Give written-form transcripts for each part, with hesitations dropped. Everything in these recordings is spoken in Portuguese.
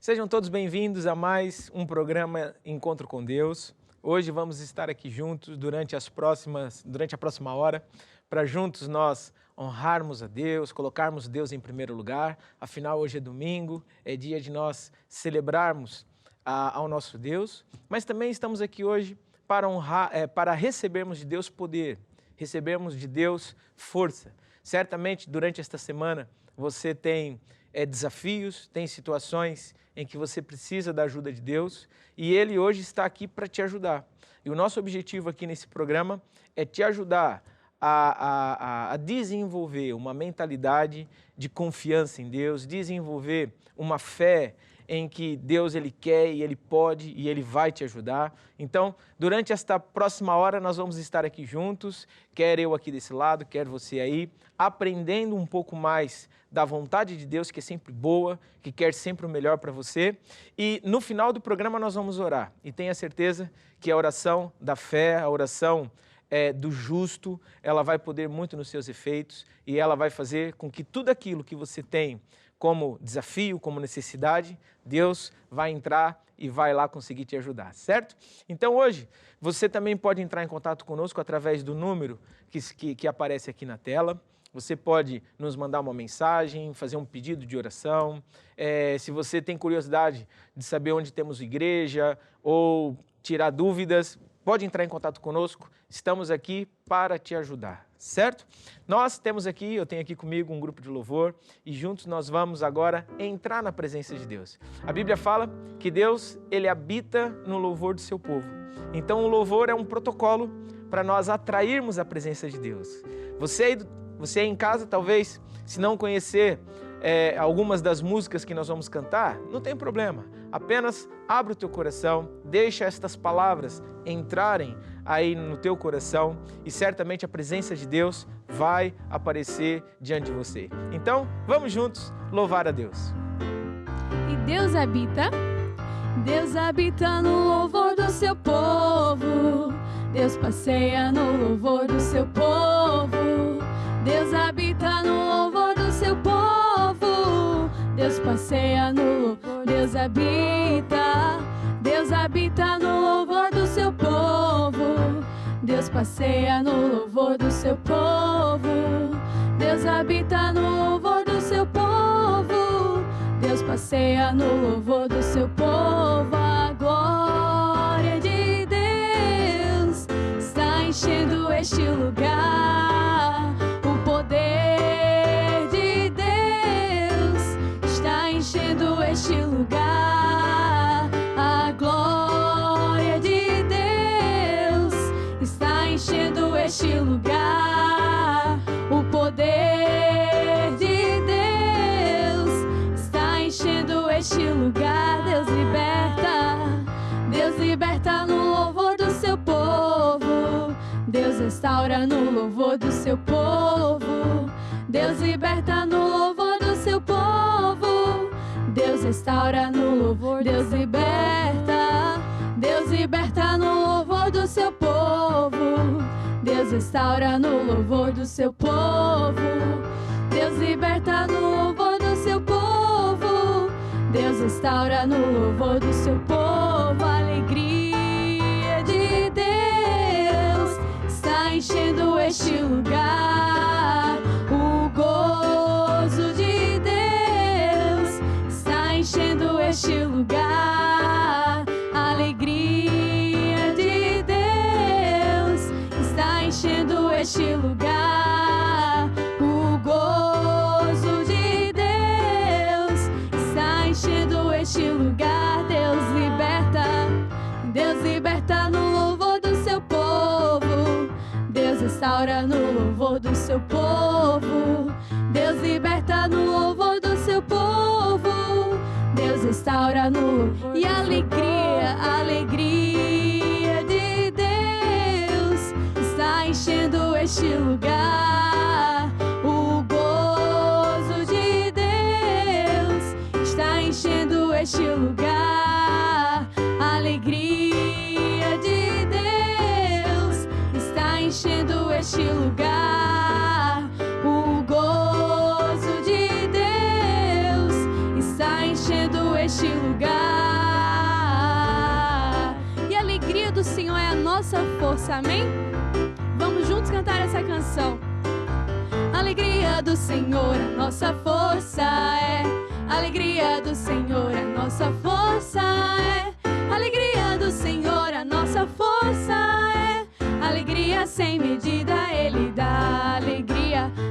Sejam todos bem-vindos a mais um programa Encontro com Deus. Hoje vamos estar aqui juntos durante a próxima hora, para juntos nós honrarmos a Deus, colocarmos Deus em primeiro lugar. Afinal, hoje é domingo, é dia de nós celebrarmos ao nosso Deus, mas também estamos aqui hoje para recebermos de Deus poder, recebermos de Deus força. Certamente, durante esta semana, você tem desafios, tem situações em que você precisa da ajuda de Deus e Ele hoje está aqui para te ajudar. E o nosso objetivo aqui nesse programa é te ajudar a desenvolver uma mentalidade de confiança em Deus, desenvolver uma fé em que Deus Ele quer e Ele pode e Ele vai te ajudar. Então, durante esta próxima hora nós vamos estar aqui juntos, quer eu aqui desse lado, quer você aí, aprendendo um pouco mais da vontade de Deus, que é sempre boa, que quer sempre o melhor para você. E no final do programa nós vamos orar. E tenha certeza que a oração da fé, a oração do justo, ela vai poder muito nos seus efeitos e ela vai fazer com que tudo aquilo que você tem como desafio, como necessidade, Deus vai entrar e vai lá conseguir te ajudar, certo? Então hoje, você também pode entrar em contato conosco através do número que aparece aqui na tela. Você pode nos mandar uma mensagem, fazer um pedido de oração. Se você tem curiosidade de saber onde temos igreja ou tirar dúvidas, pode entrar em contato conosco. Estamos aqui para te ajudar, certo? Eu tenho aqui comigo um grupo de louvor e juntos nós vamos agora entrar na presença de Deus. A Bíblia fala que Deus, Ele habita no louvor do seu povo. Então o louvor é um protocolo para nós atrairmos a presença de Deus. Você aí em casa, talvez, se não conhecer algumas das músicas que nós vamos cantar, não tem problema. Apenas abre o teu coração, deixa estas palavras entrarem aí no teu coração e certamente a presença de Deus vai aparecer diante de você. Então, vamos juntos louvar a Deus. E Deus habita no louvor do seu povo. Deus passeia no louvor do seu povo. Deus habita no louvor do seu povo. Deus passeia no louvor. Deus habita no louvor do seu povo. Deus passeia no louvor do seu povo. Deus habita no louvor do seu povo. Deus passeia no louvor do seu povo. A glória de Deus está enchendo este lugar. O poder de Deus está enchendo este lugar. A glória de Deus está enchendo este lugar. O poder de Deus está enchendo este lugar. Deus liberta no louvor do seu povo. Deus restaura no louvor do seu povo. Deus liberta no louvor do seu povo. Deus restaura no louvor. Deus liberta no louvor do seu povo. Deus restaura no louvor do seu povo. Deus liberta no louvor do seu povo. Deus restaura no louvor do seu povo. A alegria de Deus está enchendo este lugar. O gozo de Deus está enchendo este lugar. A alegria de Deus está enchendo este lugar. O gozo de Deus está enchendo este lugar. Deus liberta no louvor do seu povo. Deus restaura no louvor do seu povo. Deus liberta no louvor do seu povo. Deus restaura no louvor. E a alegria de Deus está enchendo este lugar. O gozo de Deus está enchendo este lugar. A alegria de Deus está enchendo este lugar. O gozo de Deus está enchendo este lugar. força, amém? Vamos juntos cantar essa canção. Alegria do Senhor, a nossa força é. Alegria do Senhor, a nossa força é. Alegria do Senhor, a nossa força é. Alegria sem medida Ele dá.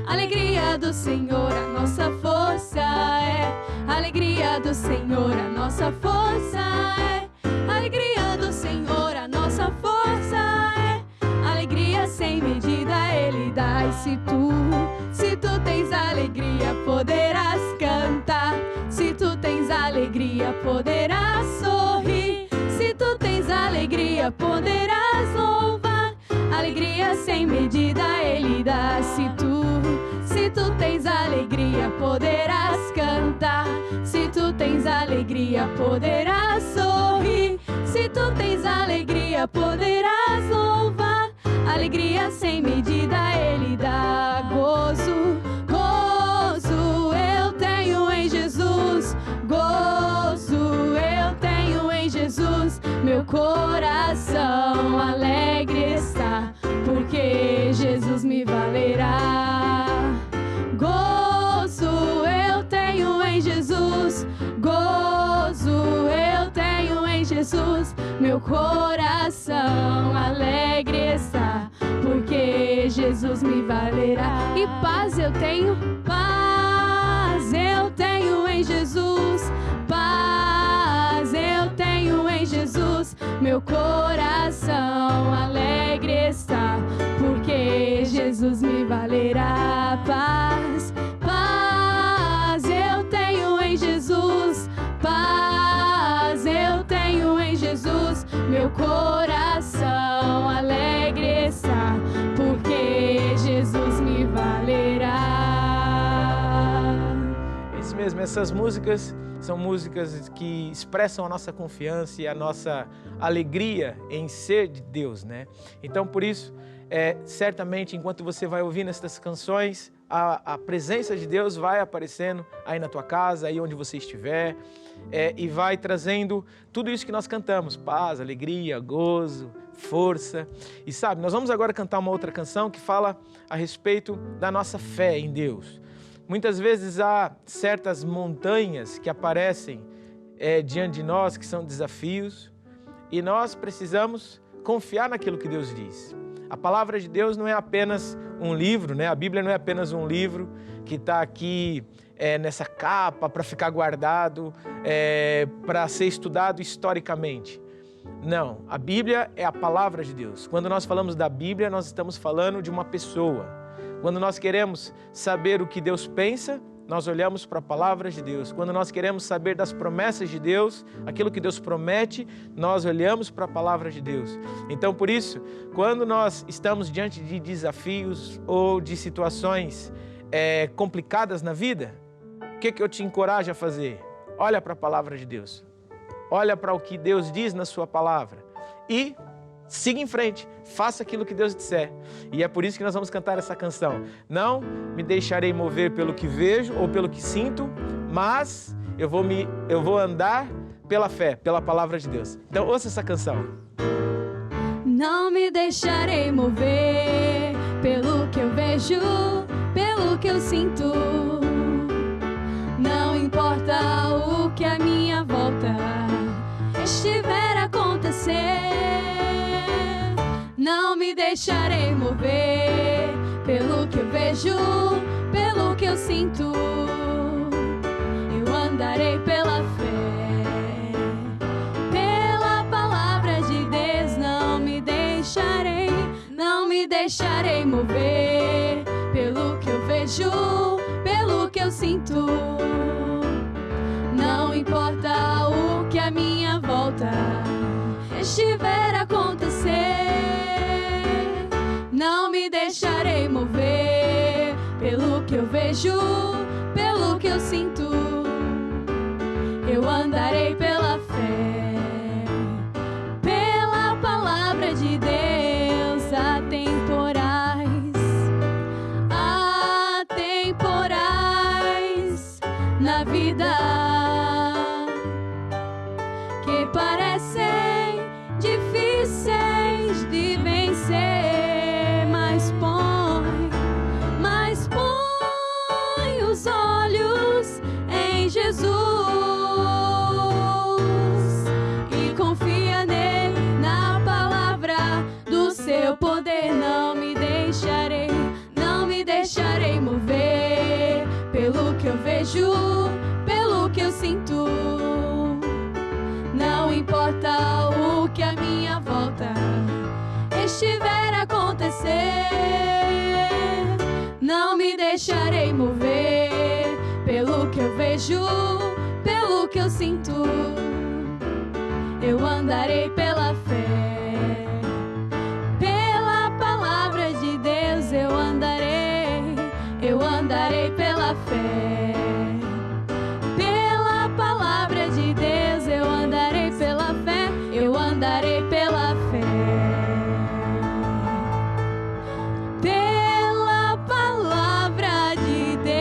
Alegria do Senhor, a nossa força é. Alegria do Senhor, a nossa força é. Alegria do Senhor, a nossa força é. Alegria sem medida Ele dá. E se tu tens alegria, poderás cantar. Se tu tens alegria, poderás sorrir. Se tu tens alegria, poderás louvar. Alegria sem medida Ele dá. Se tu tens alegria, poderás cantar. Se tu tens alegria, poderás sorrir. Se tu tens alegria, poderás louvar. Alegria sem medida Ele dá. Gozo eu tenho em Jesus. Gozo eu tenho em Jesus. Meu coração alegre está, porque Jesus me valerá. Gozo eu tenho em Jesus. Gozo eu tenho em Jesus. Meu coração alegre está, porque Jesus me valerá. E paz eu tenho em Jesus. Paz eu tenho em Jesus. Meu coração alegre está, porque Jesus me valerá. Paz eu tenho em Jesus. Paz eu tenho em Jesus. Meu coração alegre está, porque Jesus me valerá. Isso mesmo, essas músicas são músicas que expressam a nossa confiança e a nossa alegria em ser de Deus, né? Então, por isso, certamente, enquanto você vai ouvindo essas canções, a presença de Deus vai aparecendo aí na tua casa, aí onde você estiver, e vai trazendo tudo isso que nós cantamos: paz, alegria, gozo, força. E sabe, nós vamos agora cantar uma outra canção que fala a respeito da nossa fé em Deus. Muitas vezes há certas montanhas que aparecem diante de nós, que são desafios, e nós precisamos confiar naquilo que Deus diz. A palavra de Deus não é apenas um livro, né? A Bíblia não é apenas um livro que está aqui nessa capa para ficar guardado, para ser estudado historicamente. Não, a Bíblia é a palavra de Deus. Quando nós falamos da Bíblia, nós estamos falando de uma pessoa. Quando nós queremos saber o que Deus pensa, nós olhamos para a palavra de Deus. Quando nós queremos saber das promessas de Deus, aquilo que Deus promete, nós olhamos para a palavra de Deus. Então, por isso, quando nós estamos diante de desafios ou de situações complicadas na vida, o que eu te encorajo a fazer? Olha para a palavra de Deus. Olha para o que Deus diz na sua palavra e siga em frente, faça aquilo que Deus disser. E é por isso que nós vamos cantar essa canção. Não me deixarei mover pelo que vejo ou pelo que sinto, mas eu vou andar pela fé, pela palavra de Deus. Então ouça essa canção. Não me deixarei mover pelo que eu vejo, pelo que eu sinto. Não importa o que a minha volta estiver a acontecer. Não me deixarei mover pelo que eu vejo, pelo que eu sinto. Eu andarei pela fé, pela palavra de Deus. Não me deixarei mover pelo que eu vejo, pelo que eu sinto. Não importa o que a minha volta estiver a acontecer. Não me deixarei mover pelo que eu vejo, pelo que eu sinto. Eu andarei pela fé, pela palavra de Deus. Há temporais na vida que parecem difíceis de vencer. deixarei mover pelo que eu vejo, pelo que eu sinto. Não importa o que a minha volta estiver a acontecer, não me deixarei mover pelo que eu vejo, pelo que eu sinto. Eu andarei pela fé, pela palavra de Deus eu andarei pela fé. Pela palavra de Deus eu andarei pela fé, eu andarei pela fé. Pela palavra de Deus.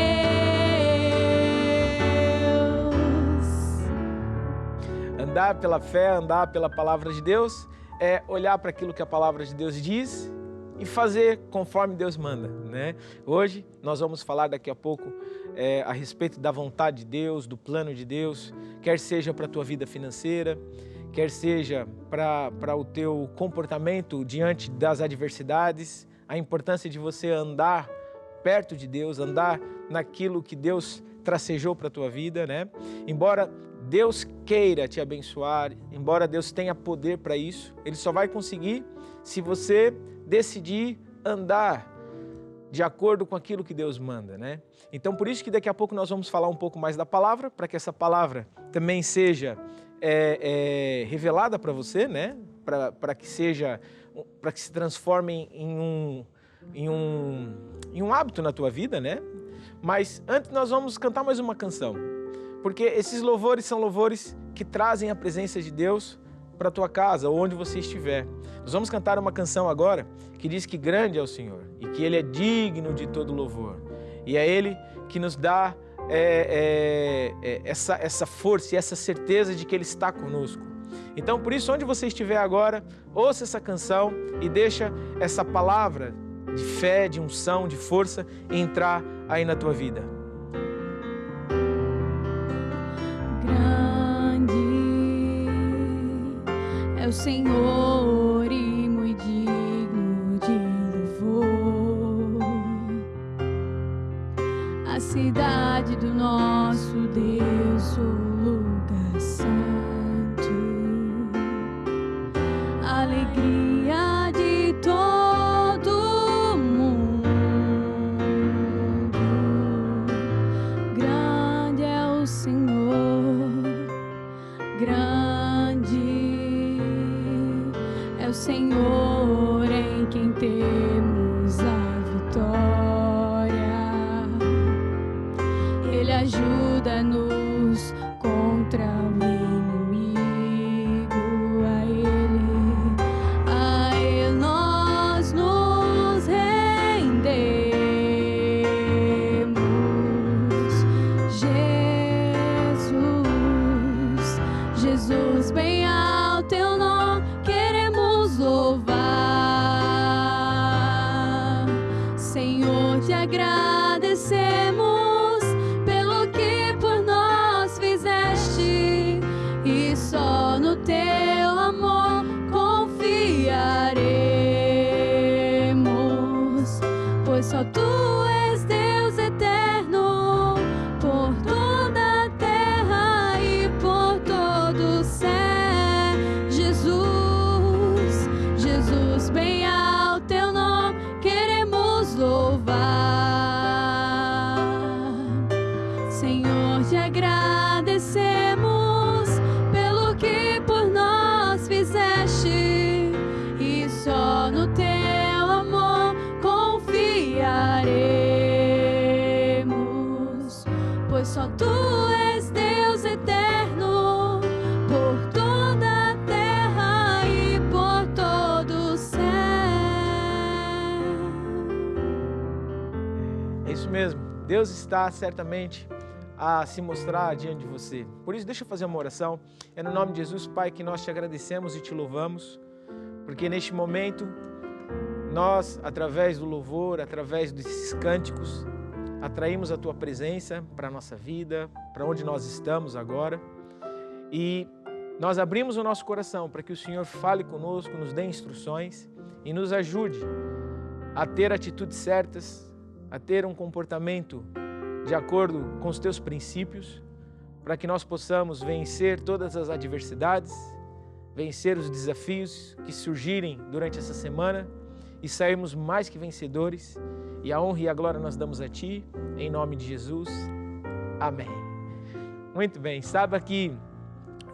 Andar pela fé, andar pela palavra de Deus é olhar para aquilo que a palavra de Deus diz e fazer conforme Deus manda, né? Hoje nós vamos falar daqui a pouco a respeito da vontade de Deus, do plano de Deus, quer seja para a tua vida financeira, quer seja para o teu comportamento diante das adversidades, a importância de você andar perto de Deus, andar naquilo que Deus tracejou para a tua vida, né? Embora Deus queira te abençoar, embora Deus tenha poder para isso, Ele só vai conseguir se você decidir andar de acordo com aquilo que Deus manda, né? Então, por isso que daqui a pouco nós vamos falar um pouco mais da palavra, para que essa palavra também seja revelada para você, né? Para que se transforme em um hábito na tua vida, né? Mas antes nós vamos cantar mais uma canção, porque esses louvores são louvores que trazem a presença de Deus para a tua casa ou onde você estiver. Nós vamos cantar uma canção agora que diz que grande é o Senhor e que Ele é digno de todo louvor. E é Ele que nos dá essa força e essa certeza de que Ele está conosco. Então, por isso, onde você estiver agora, ouça essa canção e deixa essa palavra de fé, de unção, de força entrar aí na tua vida. É o Senhor e muito digno de louvor. A cidade do nosso Deus, o lugar santo. A alegria de todo mundo. Grande é o Senhor, o Senhor em quem temos a vitória. Ele ajuda-nos contra o inimigo. A Ele nós nos rendemos. Jesus, bem ao teu nome louvar. Senhor, te agradecemos pelo que por nós fizeste, e só no teu amor confiaremos, pois só tu és Deus eterno, por toda a terra e por todo o céu. Jesus, bem ao teu nome queremos louvar. Senhor, te agradecemos pelo que por nós fizeste, e só no teu amor confiaremos, pois só tu és Deus eterno, por toda a terra e por todo o céu. É isso mesmo, Deus está certamente a se mostrar diante de você. Por isso, deixa eu fazer uma oração. É no nome de Jesus, Pai, que nós te agradecemos e te louvamos, porque neste momento, nós, através do louvor, através desses cânticos, atraímos a Tua presença para a nossa vida, para onde nós estamos agora. E nós abrimos o nosso coração para que o Senhor fale conosco, nos dê instruções e nos ajude a ter atitudes certas, a ter um comportamento de acordo com os teus princípios, para que nós possamos vencer todas as adversidades, vencer os desafios que surgirem durante essa semana e sairmos mais que vencedores. E a honra e a glória nós damos a Ti, em nome de Jesus. Amém. Muito bem, saiba que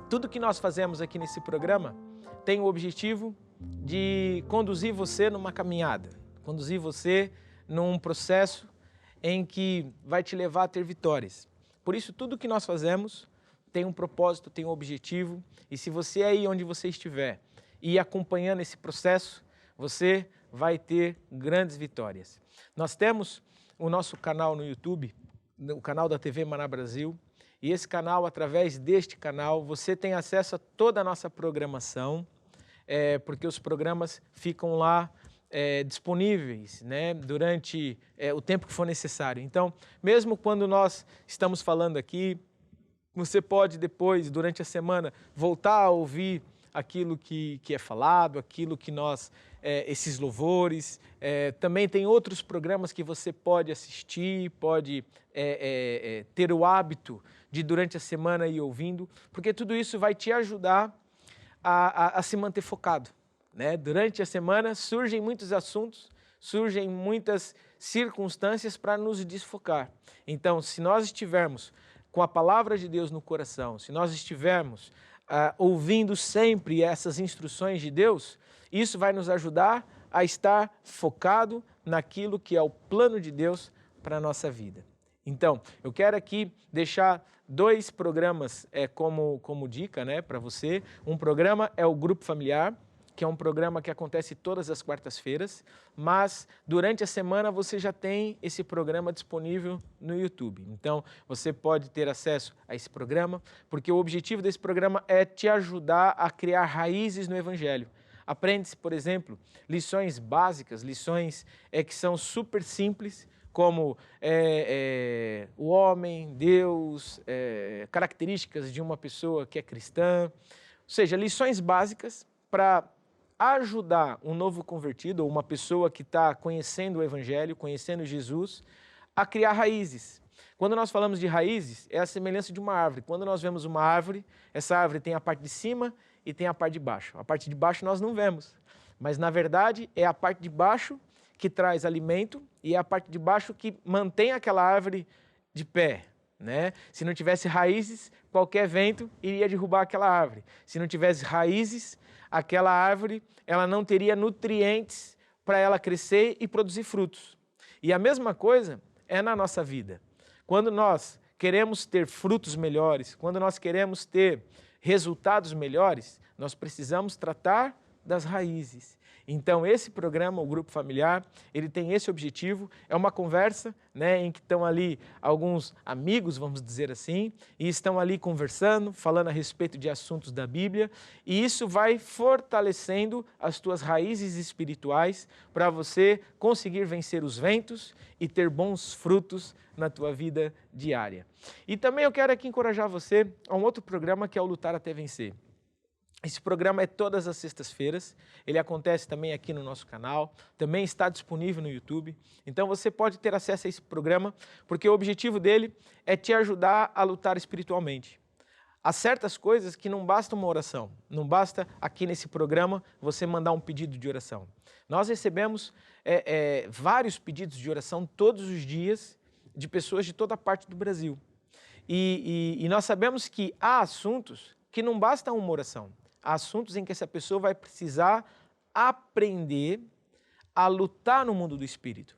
tudo que nós fazemos aqui nesse programa tem o objetivo de conduzir você numa caminhada, conduzir você num processo em que vai te levar a ter vitórias. Por isso, tudo que nós fazemos tem um propósito, tem um objetivo, e se você aí onde você estiver e acompanhando esse processo, você vai ter grandes vitórias. Nós temos o nosso canal no YouTube, o canal da TV Maná Brasil, e esse canal, através deste canal, você tem acesso a toda a nossa programação, porque os programas ficam lá disponíveis, né, durante o tempo que for necessário. Então, mesmo quando nós estamos falando aqui, você pode depois, durante a semana, voltar a ouvir aquilo que é falado, aquilo que nós, esses louvores. Também tem outros programas que você pode assistir, pode ter o hábito de durante a semana ir ouvindo, porque tudo isso vai te ajudar a se manter focado, né? Durante a semana surgem muitos assuntos, surgem muitas circunstâncias para nos desfocar. Então, se nós estivermos com a palavra de Deus no coração, se nós estivermos ouvindo sempre essas instruções de Deus, isso vai nos ajudar a estar focado naquilo que é o plano de Deus para a nossa vida. Então, eu quero aqui deixar 2 programas como dica, né, para você. Um programa é o Grupo Familiar, que é um programa que acontece todas as quartas-feiras, mas durante a semana você já tem esse programa disponível no YouTube. Então, você pode ter acesso a esse programa, porque o objetivo desse programa é te ajudar a criar raízes no Evangelho. Aprende-se, por exemplo, lições básicas, lições que são super simples, como o homem, Deus, características de uma pessoa que é cristã. Ou seja, lições básicas para ajudar um novo convertido ou uma pessoa que está conhecendo o Evangelho, conhecendo Jesus, a criar raízes. Quando nós falamos de raízes, é a semelhança de uma árvore. Quando nós vemos uma árvore, essa árvore tem a parte de cima e tem a parte de baixo. A parte de baixo nós não vemos, mas na verdade é a parte de baixo que traz alimento e é a parte de baixo que mantém aquela árvore de pé, né? Se não tivesse raízes, qualquer vento iria derrubar aquela árvore. Se não tivesse raízes, aquela árvore ela não teria nutrientes para ela crescer e produzir frutos. E a mesma coisa é na nossa vida. Quando nós queremos ter frutos melhores, quando nós queremos ter resultados melhores, nós precisamos tratar das raízes. Então, esse programa, o Grupo Familiar, ele tem esse objetivo, é uma conversa, né, em que estão ali alguns amigos, vamos dizer assim, e estão ali conversando, falando a respeito de assuntos da Bíblia, e isso vai fortalecendo as tuas raízes espirituais para você conseguir vencer os ventos e ter bons frutos na tua vida diária. E também eu quero aqui encorajar você a um outro programa que é o Lutar até Vencer. Esse programa é todas as sextas-feiras, ele acontece também aqui no nosso canal, também está disponível no YouTube. Então você pode ter acesso a esse programa, porque o objetivo dele é te ajudar a lutar espiritualmente. Há certas coisas que não basta uma oração, não basta aqui nesse programa você mandar um pedido de oração. Nós recebemos vários pedidos de oração todos os dias de pessoas de toda parte do Brasil. E nós sabemos que há assuntos que não basta uma oração. Há assuntos em que essa pessoa vai precisar aprender a lutar no mundo do Espírito.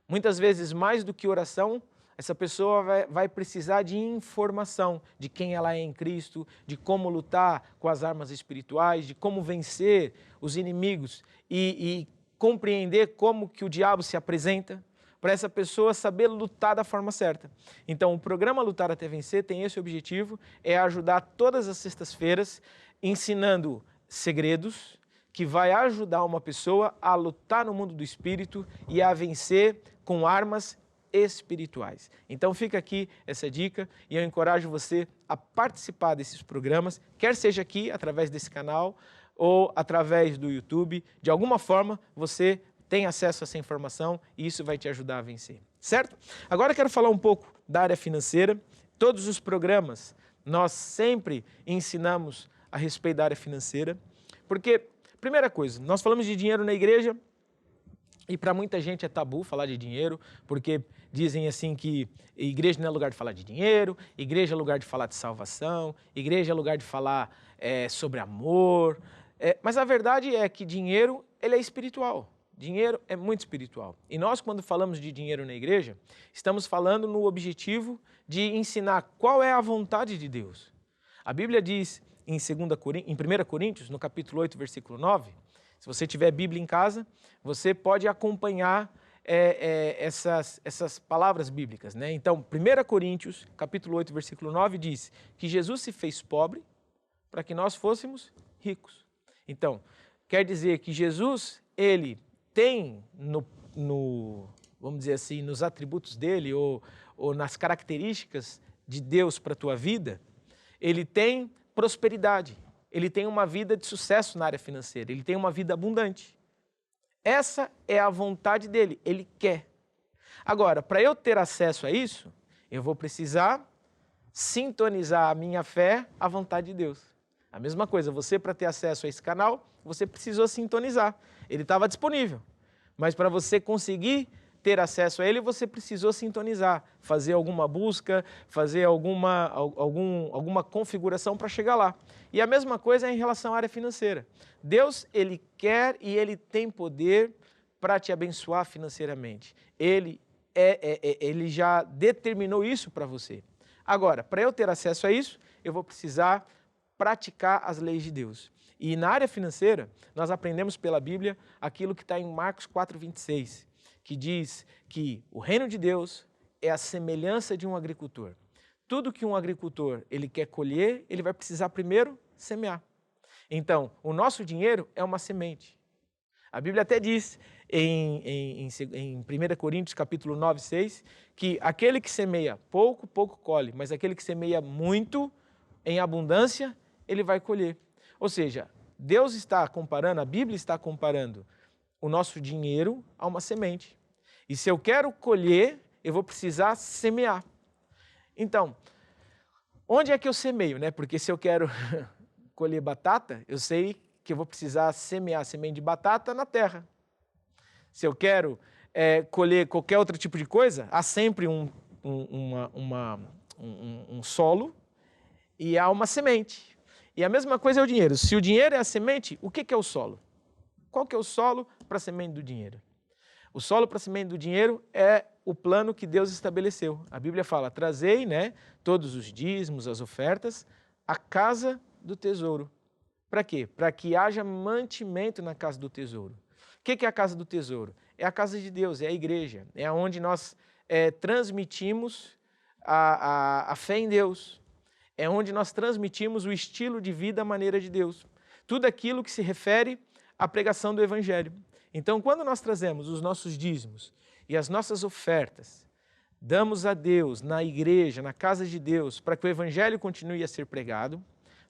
Muitas vezes, mais do que oração, essa pessoa vai precisar de informação de quem ela é em Cristo, de como lutar com as armas espirituais, de como vencer os inimigos e compreender como que o diabo se apresenta, para essa pessoa saber lutar da forma certa. Então, o programa Lutar até Vencer tem esse objetivo, é ajudar todas as sextas-feiras, ensinando segredos que vai ajudar uma pessoa a lutar no mundo do Espírito e a vencer com armas espirituais. Então fica aqui essa dica e eu encorajo você a participar desses programas, quer seja aqui através desse canal ou através do YouTube. De alguma forma você tem acesso a essa informação e isso vai te ajudar a vencer, certo? Agora eu quero falar um pouco da área financeira. Todos os programas nós sempre ensinamos a respeito da área financeira, porque, primeira coisa, nós falamos de dinheiro na igreja e para muita gente é tabu falar de dinheiro, porque dizem assim que igreja não é lugar de falar de dinheiro, igreja é lugar de falar de salvação, igreja é lugar de falar sobre amor, mas a verdade é que dinheiro ele é espiritual. Dinheiro é muito espiritual. E nós, quando falamos de dinheiro na igreja, estamos falando no objetivo de ensinar qual é a vontade de Deus. A Bíblia diz em 1 Coríntios, no capítulo 8, versículo 9, se você tiver Bíblia em casa, você pode acompanhar essas palavras bíblicas, né? Então, 1 Coríntios, capítulo 8, versículo 9, diz que Jesus se fez pobre para que nós fôssemos ricos. Então, quer dizer que Jesus, ele tem, vamos dizer assim, nos atributos dele ou nas características de Deus para a tua vida, ele tem prosperidade, ele tem uma vida de sucesso na área financeira, ele tem uma vida abundante. Essa é a vontade dele, ele quer. Agora, para eu ter acesso a isso, eu vou precisar sintonizar a minha fé à vontade de Deus. A mesma coisa, você para ter acesso a esse canal, você precisou sintonizar. Ele estava disponível, mas para você conseguir ter acesso a ele, você precisou sintonizar, fazer alguma busca, fazer alguma configuração para chegar lá. E a mesma coisa é em relação à área financeira. Deus, ele quer e ele tem poder para te abençoar financeiramente. Ele já determinou isso para você. Agora, para eu ter acesso a isso, eu vou precisar praticar as leis de Deus. E na área financeira, nós aprendemos pela Bíblia aquilo que está em Marcos 4:26, que diz que o reino de Deus é a semelhança de um agricultor. Tudo que um agricultor ele quer colher, ele vai precisar primeiro semear. Então, o nosso dinheiro é uma semente. A Bíblia até diz em 1 Coríntios capítulo 9:6, que aquele que semeia pouco, pouco colhe, mas aquele que semeia muito, em abundância, ele vai colher. Ou seja, Deus está comparando, a Bíblia está comparando o nosso dinheiro a uma semente. E se eu quero colher, eu vou precisar semear. Então, onde é que eu semeio, né? Porque se eu quero colher batata, eu sei que eu vou precisar semear semente de batata na terra. Se eu quero colher qualquer outro tipo de coisa, há sempre um solo e há uma semente. E a mesma coisa é o dinheiro. Se o dinheiro é a semente, o que é o solo? Qual que é o solo para a semente do dinheiro? O solo para a semente do dinheiro é o plano que Deus estabeleceu. A Bíblia fala, trazei, né, todos os dízimos, as ofertas, à casa do tesouro. Para quê? Para que haja mantimento na casa do tesouro. O que é a casa do tesouro? É a casa de Deus, é a igreja. É onde nós transmitimos a fé em Deus. É onde nós transmitimos o estilo de vida, a maneira de Deus. Tudo aquilo que se refere à pregação do Evangelho. Então, quando nós trazemos os nossos dízimos e as nossas ofertas, damos a Deus na igreja, na casa de Deus, para que o Evangelho continue a ser pregado,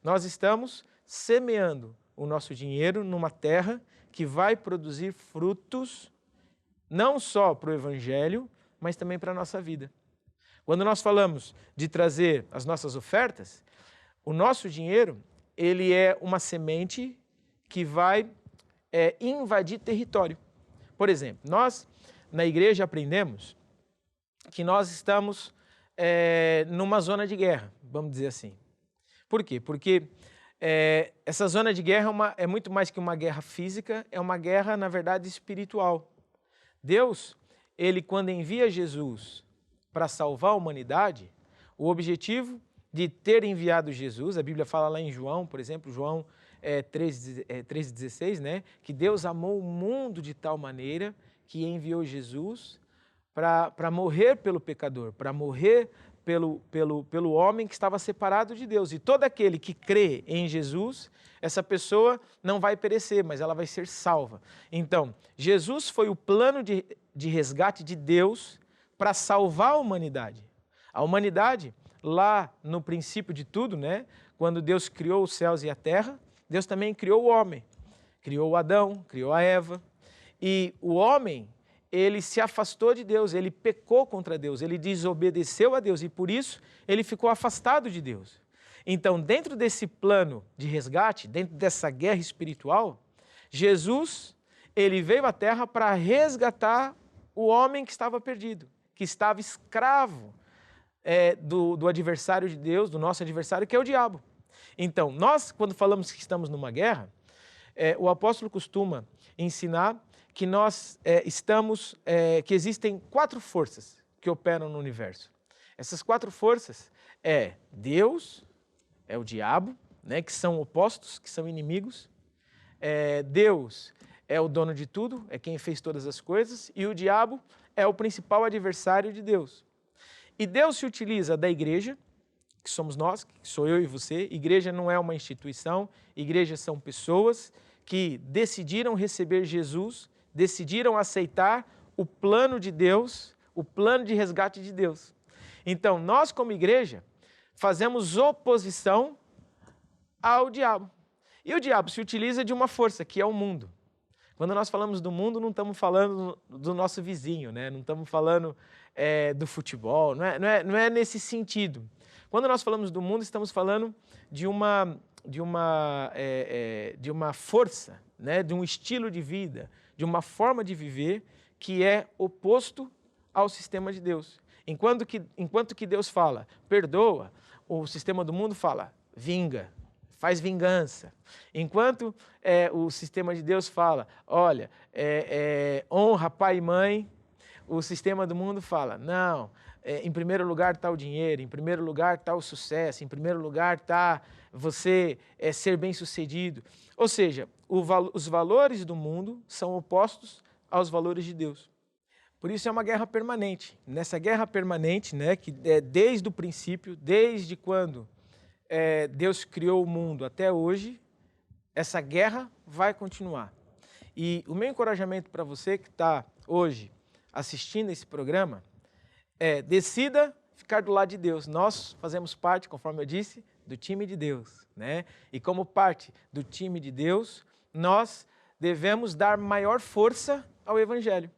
nós estamos semeando o nosso dinheiro numa terra que vai produzir frutos, não só para o Evangelho, mas também para a nossa vida. Quando nós falamos de trazer as nossas ofertas, o nosso dinheiro, ele é uma semente que vai invadir território. Por exemplo, nós na igreja aprendemos que nós estamos numa zona de guerra, vamos dizer assim. Por quê? Porque essa zona de guerra é muito mais que uma guerra física, é uma guerra, na verdade, espiritual. Deus, ele quando envia Jesus para salvar a humanidade, o objetivo de ter enviado Jesus, a Bíblia fala lá em João, por exemplo, João 3,16, né? Que Deus amou o mundo de tal maneira que enviou Jesus para morrer pelo pecador, para morrer pelo homem que estava separado de Deus. E todo aquele que crê em Jesus, essa pessoa não vai perecer, mas ela vai ser salva. Então, Jesus foi o plano de resgate de Deus para salvar a humanidade. A humanidade, lá no princípio de tudo, né? Quando Deus criou os céus e a terra, Deus também criou o homem. Criou o Adão, criou a Eva. E o homem, ele se afastou de Deus, ele pecou contra Deus, ele desobedeceu a Deus e por isso ele ficou afastado de Deus. Então, dentro desse plano de resgate, dentro dessa guerra espiritual, Jesus, ele veio à Terra para resgatar o homem que estava perdido, que estava escravo do adversário de Deus, do nosso adversário, que é o diabo. Então, nós, quando falamos que estamos numa guerra, o apóstolo costuma ensinar que nós que existem 4 forças que operam no universo. Essas 4 forças é Deus, é o diabo, né, que são opostos, que são inimigos. Deus é o dono de tudo, é quem fez todas as coisas, e o diabo é o principal adversário de Deus. E Deus se utiliza da igreja, que somos nós, que sou eu e você. Igreja não é uma instituição, igrejas são pessoas que decidiram receber Jesus, decidiram aceitar o plano de Deus, o plano de resgate de Deus. Então, nós como igreja fazemos oposição ao diabo. E o diabo se utiliza de uma força, que é o mundo. Quando nós falamos do mundo, não estamos falando do nosso vizinho, né? Não estamos falando do futebol, não é nesse sentido. Quando nós falamos do mundo, estamos falando de uma força, né? De um estilo de vida, de uma forma de viver que é oposto ao sistema de Deus. Enquanto que Deus fala, perdoa, o sistema do mundo fala, vinga, faz vingança. Enquanto o sistema de Deus fala, olha, honra pai e mãe, o sistema do mundo fala, não, em primeiro lugar está o dinheiro, em primeiro lugar está o sucesso, em primeiro lugar está você ser bem-sucedido. Ou seja, os valores do mundo são opostos aos valores de Deus. Por isso é uma guerra permanente. Nessa guerra permanente, né, que desde o princípio, desde quando Deus criou o mundo até hoje, essa guerra vai continuar. E o meu encorajamento para você que está hoje assistindo esse programa decida ficar do lado de Deus. Nós fazemos parte, conforme eu disse, do time de Deus, né? E como parte do time de Deus, nós devemos dar maior força ao Evangelho.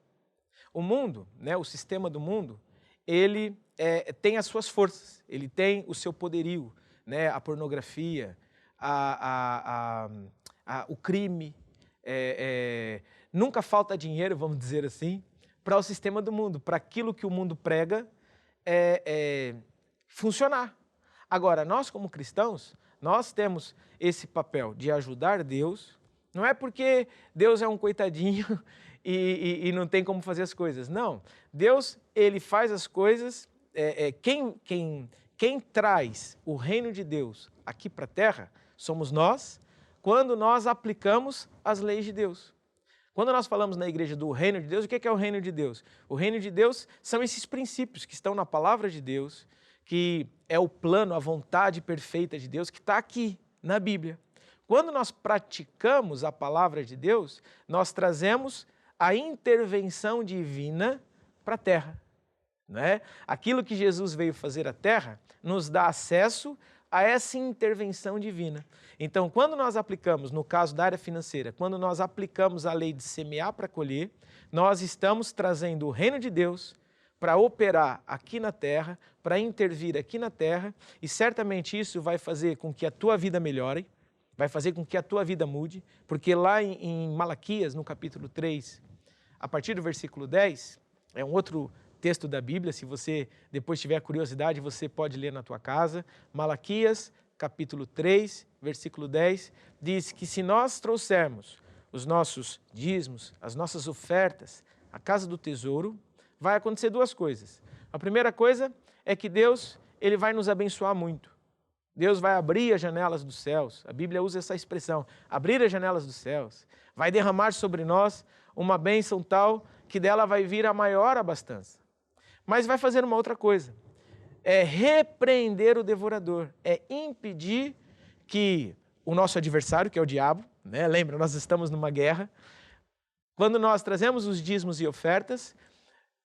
O mundo, né, o sistema do mundo, ele tem as suas forças, ele tem o seu poderio, né, a pornografia, o crime, nunca falta dinheiro, vamos dizer assim, para o sistema do mundo, para aquilo que o mundo prega funcionar. Agora, nós como cristãos, nós temos esse papel de ajudar Deus, não é porque Deus é um coitadinho e não tem como fazer as coisas, não. Deus, ele faz as coisas, quem traz o reino de Deus aqui para a terra somos nós, quando nós aplicamos as leis de Deus. Quando nós falamos na igreja do reino de Deus, o que é o reino de Deus? O reino de Deus são esses princípios que estão na palavra de Deus, que é o plano, a vontade perfeita de Deus que está aqui na Bíblia. Quando nós praticamos a palavra de Deus, nós trazemos a intervenção divina para a terra. Né? Aquilo que Jesus veio fazer à terra nos dá acesso a essa intervenção divina. Então, quando nós aplicamos, no caso da área financeira, quando nós aplicamos a lei de semear para colher, nós estamos trazendo o reino de Deus para operar aqui na terra, para intervir aqui na terra, e certamente isso vai fazer com que a tua vida melhore, vai fazer com que a tua vida mude, porque lá em Malaquias, no capítulo 3, a partir do versículo 10, é um outro texto da Bíblia, se você depois tiver curiosidade, você pode ler na tua casa. Malaquias, capítulo 3, versículo 10, diz que se nós trouxermos os nossos dízimos, as nossas ofertas à casa do tesouro, vai acontecer 2 coisas. A primeira coisa é que Deus, ele vai nos abençoar muito. Deus vai abrir as janelas dos céus. A Bíblia usa essa expressão, abrir as janelas dos céus. Vai derramar sobre nós uma bênção tal que dela vai vir a maior abastança. Mas vai fazer uma outra coisa, é repreender o devorador, é impedir que o nosso adversário, que é o diabo, né? Lembra, nós estamos numa guerra, quando nós trazemos os dízimos e ofertas,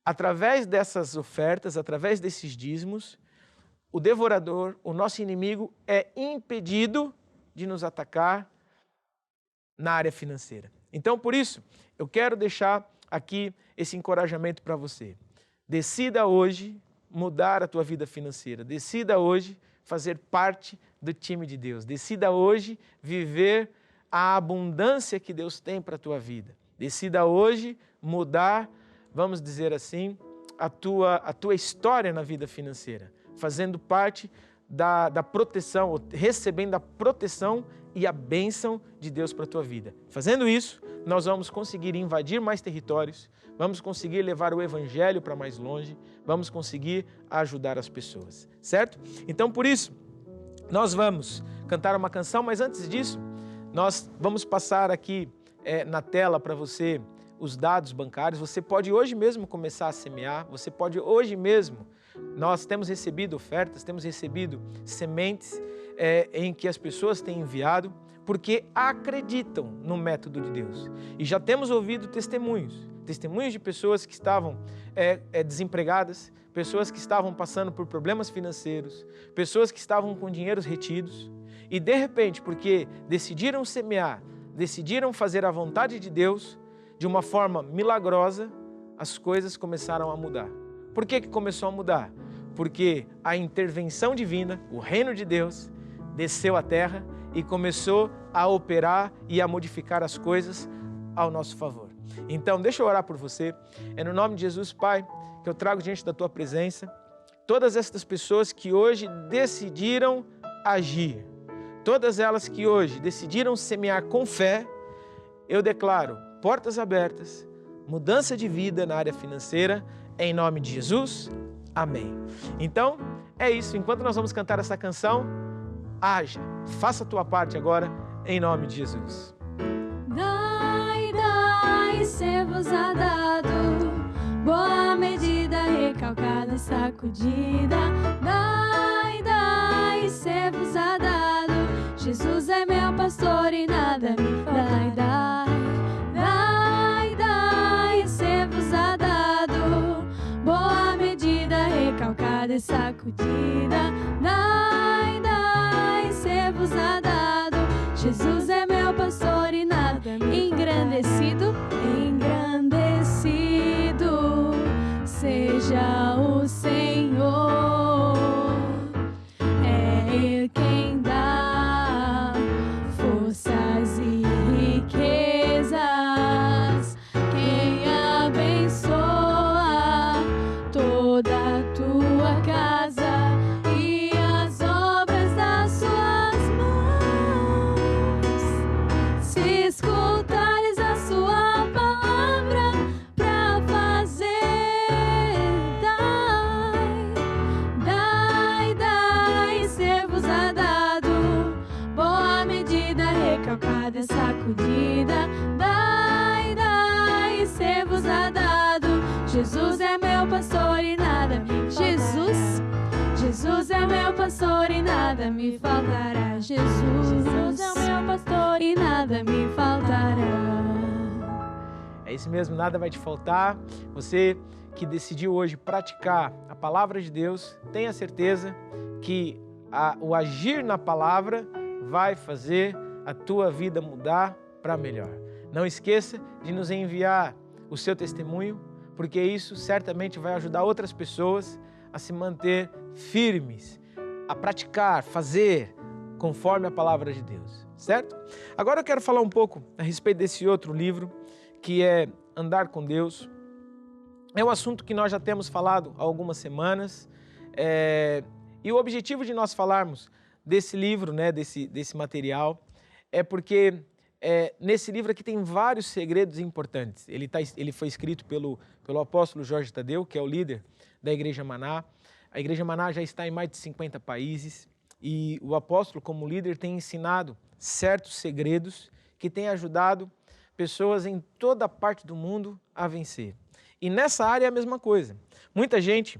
através dessas ofertas, através desses dízimos, o devorador, o nosso inimigo, é impedido de nos atacar na área financeira. Então, por isso, eu quero deixar aqui esse encorajamento para você. Decida hoje mudar a tua vida financeira. Decida hoje fazer parte do time de Deus. Decida hoje viver a abundância que Deus tem para a tua vida. Decida hoje mudar, vamos dizer assim, a tua história na vida financeira, fazendo parte da proteção, ou recebendo a proteção e a bênção de Deus para a tua vida. Fazendo isso, nós vamos conseguir invadir mais territórios, vamos conseguir levar o evangelho para mais longe, vamos conseguir ajudar as pessoas, certo? Então, por isso, nós vamos cantar uma canção, mas antes disso, nós vamos passar aqui na tela para você os dados bancários. Você pode hoje mesmo começar a semear, você pode hoje mesmo. Nós temos recebido ofertas, temos recebido sementes em que as pessoas têm enviado, porque acreditam no método de Deus. E já temos ouvido testemunhos de pessoas que estavam desempregadas, pessoas que estavam passando por problemas financeiros, pessoas que estavam com dinheiros retidos, e de repente, porque decidiram semear, decidiram fazer a vontade de Deus, de uma forma milagrosa, as coisas começaram a mudar. Por que começou a mudar? Porque a intervenção divina, o reino de Deus, desceu à terra e começou a operar e a modificar as coisas ao nosso favor. Então, deixa eu orar por você. É no nome de Jesus, Pai, que eu trago diante da Tua presença todas estas pessoas que hoje decidiram agir, todas elas que hoje decidiram semear com fé. Eu declaro portas abertas, mudança de vida na área financeira, em nome de Jesus. Amém. Então, é isso. Enquanto nós vamos cantar essa canção, haja, faça a tua parte agora, em nome de Jesus. Dai, ser-vos-á dado, boa medida, recalcada, sacudida. Dai, ser-vos-á dado, Jesus é meu pastor e nada me falta. Dai, ser-vos-á dado, boa medida, recalcada e sacudida. Dai, ser-vos-á dado, Jesus é meu pastor e nada me engrandecido, seja o Senhor. É Ele quem dá forças e riquezas, quem abençoa toda a tua casa e as obras das suas mãos. Se escutares a sua palavra pra fazer, dai, ser-vos-á dado, boa medida, recalcada e sacudida. Dai, ser-vos-á dado, Jesus é meu pastor e nada me faltará. Jesus é meu pastor e nada me faltará. Jesus é o meu pastor e nada me faltará. É isso mesmo, nada vai te faltar. Você que decidiu hoje praticar a palavra de Deus, tenha certeza que o agir na palavra vai fazer a tua vida mudar para melhor. Não esqueça de nos enviar o seu testemunho, porque isso certamente vai ajudar outras pessoas a se manter firmes, a praticar, fazer conforme a palavra de Deus, certo? Agora eu quero falar um pouco a respeito desse outro livro, que é Andar com Deus. É um assunto que nós já temos falado há algumas semanas, e o objetivo de nós falarmos desse livro, né, desse material, é porque nesse livro aqui tem vários segredos importantes. Ele foi escrito pelo apóstolo Jorge Tadeu, que é o líder da Igreja Maná. A Igreja Maná já está em mais de 50 países e o apóstolo, como líder, tem ensinado certos segredos que têm ajudado pessoas em toda parte do mundo a vencer. E nessa área é a mesma coisa. Muita gente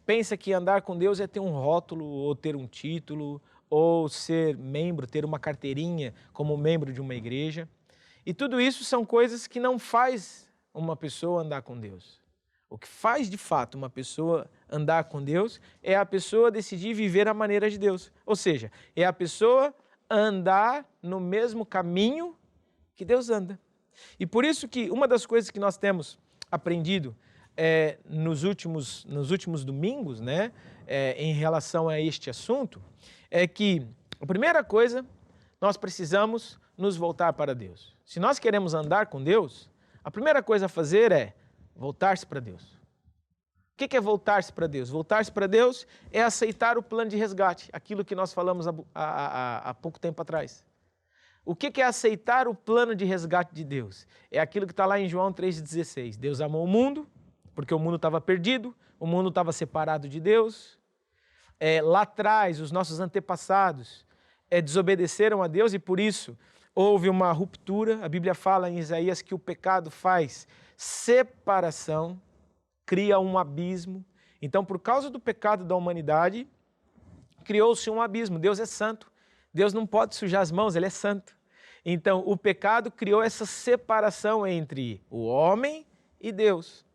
pensa que andar com Deus é ter um rótulo ou ter um título, ou ser membro, ter uma carteirinha como membro de uma igreja. E tudo isso são coisas que não faz uma pessoa andar com Deus. O que faz de fato uma pessoa andar com Deus é a pessoa decidir viver a maneira de Deus. Ou seja, é a pessoa andar no mesmo caminho que Deus anda. E por isso que uma das coisas que nós temos aprendido nos últimos domingos, né, em relação a este assunto, é que a primeira coisa, nós precisamos nos voltar para Deus. Se nós queremos andar com Deus, a primeira coisa a fazer é voltar-se para Deus. O que é voltar-se para Deus? Voltar-se para Deus é aceitar o plano de resgate, aquilo que nós falamos há pouco tempo atrás. O que é aceitar o plano de resgate de Deus? É aquilo que está lá em João 3,16. Deus amou o mundo, porque o mundo estava perdido, o mundo estava separado de Deus. Lá atrás, os nossos antepassados desobedeceram a Deus e por isso houve uma ruptura. A Bíblia fala em Isaías que o pecado faz separação, cria um abismo. Então, por causa do pecado da humanidade, criou-se um abismo. Deus é santo. Deus não pode sujar as mãos, Ele é santo. Então, o pecado criou essa separação entre o homem e Deus.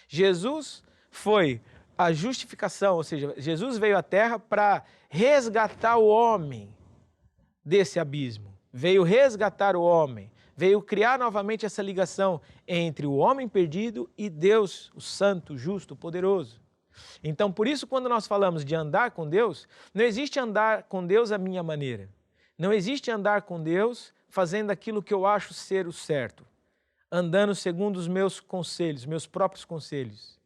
Jesus foi a justificação, ou seja, Jesus veio à Terra para resgatar o homem desse abismo. Veio resgatar o homem, veio criar novamente essa ligação entre o homem perdido e Deus, o santo, justo, poderoso. Então, por isso, quando nós falamos de andar com Deus, não existe andar com Deus à minha maneira. Não existe andar com Deus fazendo aquilo que eu acho ser o certo, andando segundo os meus conselhos, meus próprios conselhos.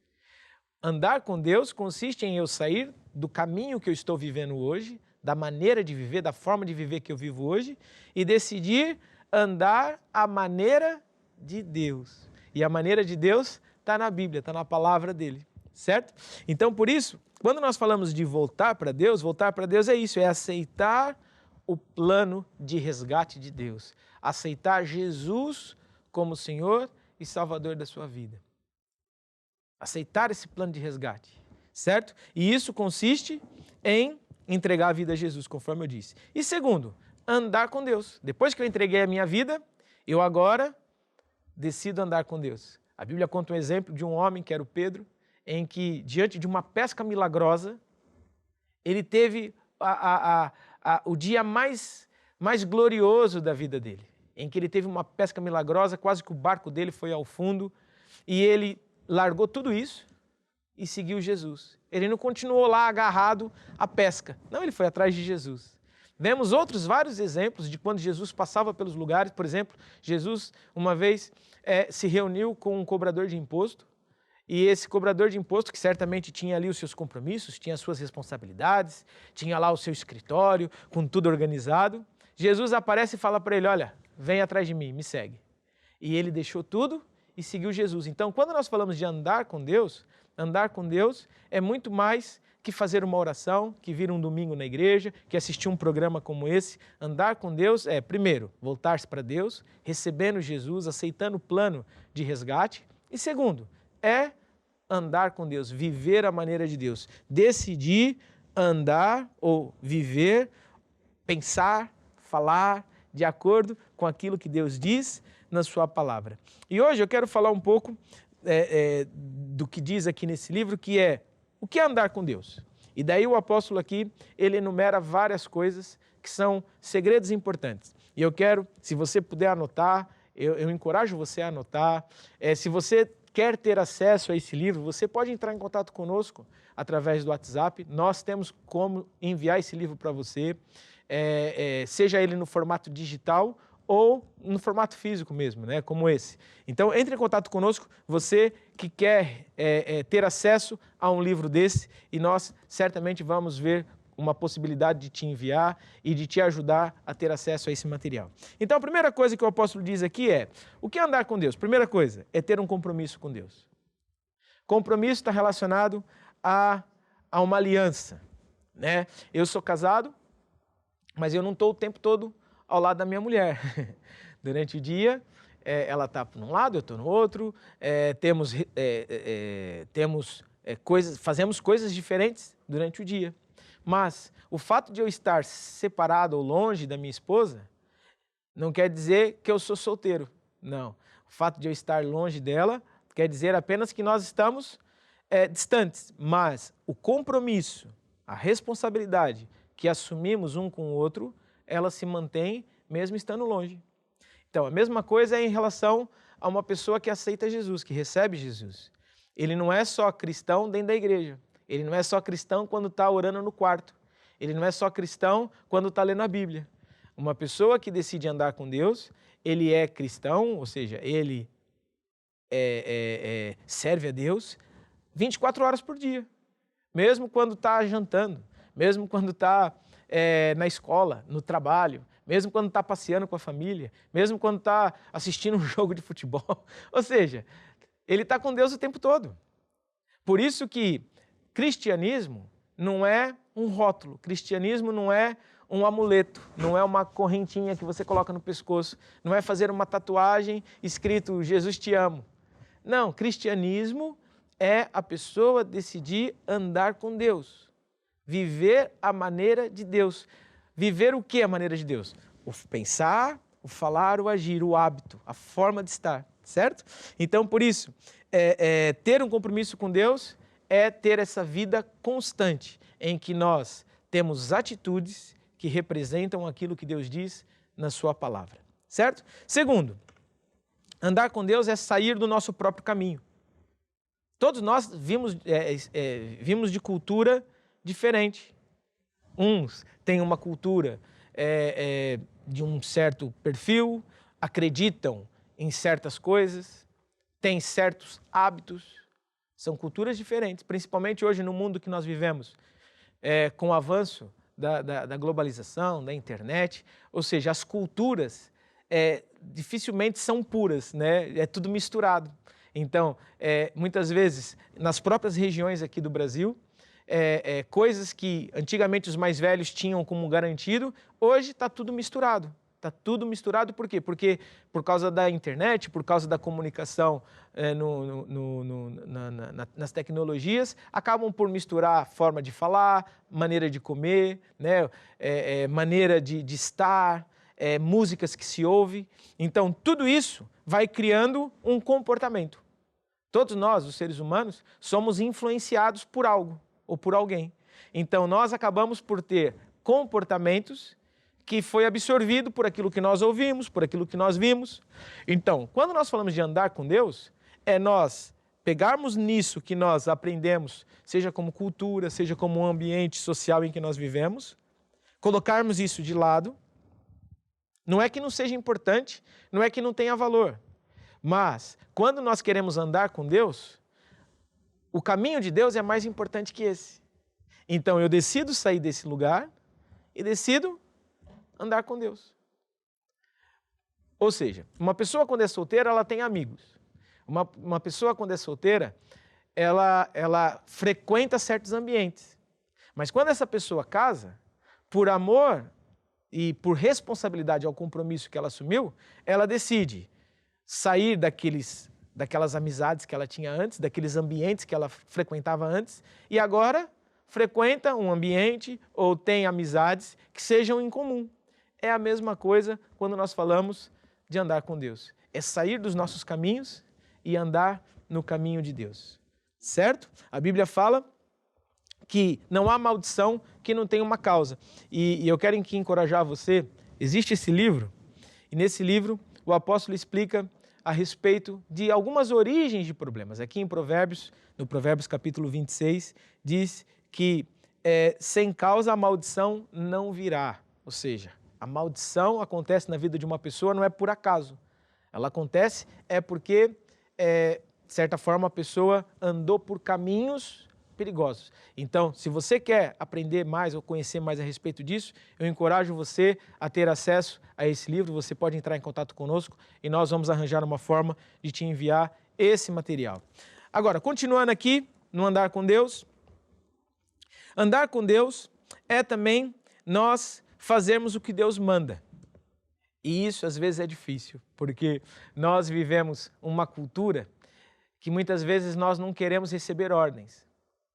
Andar com Deus consiste em eu sair do caminho que eu estou vivendo hoje, da maneira de viver, da forma de viver que eu vivo hoje, e decidir andar à maneira de Deus. E a maneira de Deus está na Bíblia, está na palavra dele. Certo? Então, por isso, quando nós falamos de voltar para Deus é isso, é aceitar o plano de resgate de Deus. Aceitar Jesus como Senhor e Salvador da sua vida. Aceitar esse plano de resgate, certo? E isso consiste em entregar a vida a Jesus, conforme eu disse. E segundo, andar com Deus. Depois que eu entreguei a minha vida, eu agora decido andar com Deus. A Bíblia conta um exemplo de um homem, que era o Pedro, em que, diante de uma pesca milagrosa, ele teve o dia mais glorioso da vida dele, em que ele teve uma pesca milagrosa, quase que o barco dele foi ao fundo, e ele largou tudo isso e seguiu Jesus. Ele não continuou lá agarrado à pesca, não, ele foi atrás de Jesus. Vemos outros vários exemplos de quando Jesus passava pelos lugares. Por exemplo, Jesus uma vez se reuniu com um cobrador de imposto, e esse cobrador de imposto, que certamente tinha ali os seus compromissos, tinha as suas responsabilidades, tinha lá o seu escritório, com tudo organizado, Jesus aparece e fala para ele, olha, vem atrás de mim, me segue. E ele deixou tudo e seguiu Jesus. Então, quando nós falamos de andar com Deus é muito mais que fazer uma oração, que vir um domingo na igreja, que assistir um programa como esse. Andar com Deus é, primeiro, voltar-se para Deus, recebendo Jesus, aceitando o plano de resgate. E segundo, é andar com Deus, viver a maneira de Deus. Decidir andar ou viver, pensar, falar de acordo com aquilo que Deus diz na sua palavra. E hoje eu quero falar um pouco do que diz aqui nesse livro, que é o que é andar com Deus. E daí o apóstolo aqui, ele enumera várias coisas que são segredos importantes. E eu quero, se você puder anotar, eu encorajo você a anotar. Se você quer ter acesso a esse livro, você pode entrar em contato conosco através do WhatsApp. Nós temos como enviar esse livro para você, seja ele no formato digital ou no formato físico mesmo, né, como esse. Então, entre em contato conosco, você que quer ter acesso a um livro desse, e nós certamente vamos ver uma possibilidade de te enviar e de te ajudar a ter acesso a esse material. Então, a primeira coisa que o apóstolo diz aqui é, o que é andar com Deus? Primeira coisa, é ter um compromisso com Deus. Compromisso está relacionado a uma aliança, né? Eu sou casado, mas eu não estou o tempo todo ao lado da minha mulher. Durante o dia, ela está por um lado, eu estou no outro, fazemos coisas diferentes durante o dia. Mas o fato de eu estar separado ou longe da minha esposa não quer dizer que eu sou solteiro. Não. O fato de eu estar longe dela quer dizer apenas que nós estamos distantes. Mas o compromisso, a responsabilidade que assumimos um com o outro, ela se mantém mesmo estando longe. Então, a mesma coisa é em relação a uma pessoa que aceita Jesus, que recebe Jesus. Ele não é só cristão dentro da igreja. Ele não é só cristão quando está orando no quarto. Ele não é só cristão quando está lendo a Bíblia. Uma pessoa que decide andar com Deus, ele é cristão, ou seja, ele serve a Deus 24 horas por dia. Mesmo quando está jantando, mesmo quando está na escola, no trabalho, mesmo quando está passeando com a família, mesmo quando está assistindo um jogo de futebol. Ou seja, ele está com Deus o tempo todo. Por isso que cristianismo não é um rótulo, cristianismo não é um amuleto, não é uma correntinha que você coloca no pescoço, não é fazer uma tatuagem escrito Jesus te amo. Não, cristianismo é a pessoa decidir andar com Deus, viver a maneira de Deus. Viver o que a maneira de Deus? O pensar, o falar, o agir, o hábito, a forma de estar, certo? Então, por isso, ter um compromisso com Deus é ter essa vida constante, em que nós temos atitudes que representam aquilo que Deus diz na sua palavra, certo? Segundo, andar com Deus é sair do nosso próprio caminho. Todos nós vimos de cultura diferente. Uns têm uma cultura de um certo perfil, acreditam em certas coisas, têm certos hábitos, são culturas diferentes, principalmente hoje no mundo que nós vivemos, com o avanço da globalização, da internet, ou seja, as culturas dificilmente são puras, né? É tudo misturado. Então, muitas vezes, nas próprias regiões aqui do Brasil, coisas que antigamente os mais velhos tinham como garantido, hoje está tudo misturado. Está tudo misturado por quê? Porque por causa da internet, por causa da comunicação nas tecnologias, acabam por misturar forma de falar, maneira de comer, né? Maneira de estar, músicas que se ouve. Então, tudo isso vai criando um comportamento. Todos nós, os seres humanos, somos influenciados por algo ou por alguém. Então, nós acabamos por ter comportamentos que foi absorvido por aquilo que nós ouvimos, por aquilo que nós vimos. Então, quando nós falamos de andar com Deus, é nós pegarmos nisso que nós aprendemos, seja como cultura, seja como um ambiente social em que nós vivemos, colocarmos isso de lado. Não é que não seja importante, não é que não tenha valor, mas quando nós queremos andar com Deus, o caminho de Deus é mais importante que esse. Então eu decido sair desse lugar e decido andar com Deus. Ou seja, uma pessoa quando é solteira, ela tem amigos. Uma pessoa quando é solteira, ela frequenta certos ambientes. Mas quando essa pessoa casa, por amor e por responsabilidade ao compromisso que ela assumiu, ela decide sair daquelas amizades que ela tinha antes, daqueles ambientes que ela frequentava antes, e agora frequenta um ambiente ou tem amizades que sejam em comum. É a mesma coisa quando nós falamos de andar com Deus. É sair dos nossos caminhos e andar no caminho de Deus. Certo? A Bíblia fala que não há maldição que não tenha uma causa. E eu quero encorajar você. Existe esse livro, e nesse livro o apóstolo explica a respeito de algumas origens de problemas. Aqui em Provérbios, no Provérbios capítulo 26, diz que sem causa a maldição não virá. Ou seja, a maldição acontece na vida de uma pessoa não é por acaso. Ela acontece porque, de certa forma, a pessoa andou por caminhos perigosos. Então, se você quer aprender mais ou conhecer mais a respeito disso, eu encorajo você a ter acesso a esse livro. Você pode entrar em contato conosco e nós vamos arranjar uma forma de te enviar esse material. Agora, continuando aqui no andar com Deus. Andar com Deus é também nós fazermos o que Deus manda. E isso às vezes é difícil, porque nós vivemos uma cultura que muitas vezes nós não queremos receber ordens.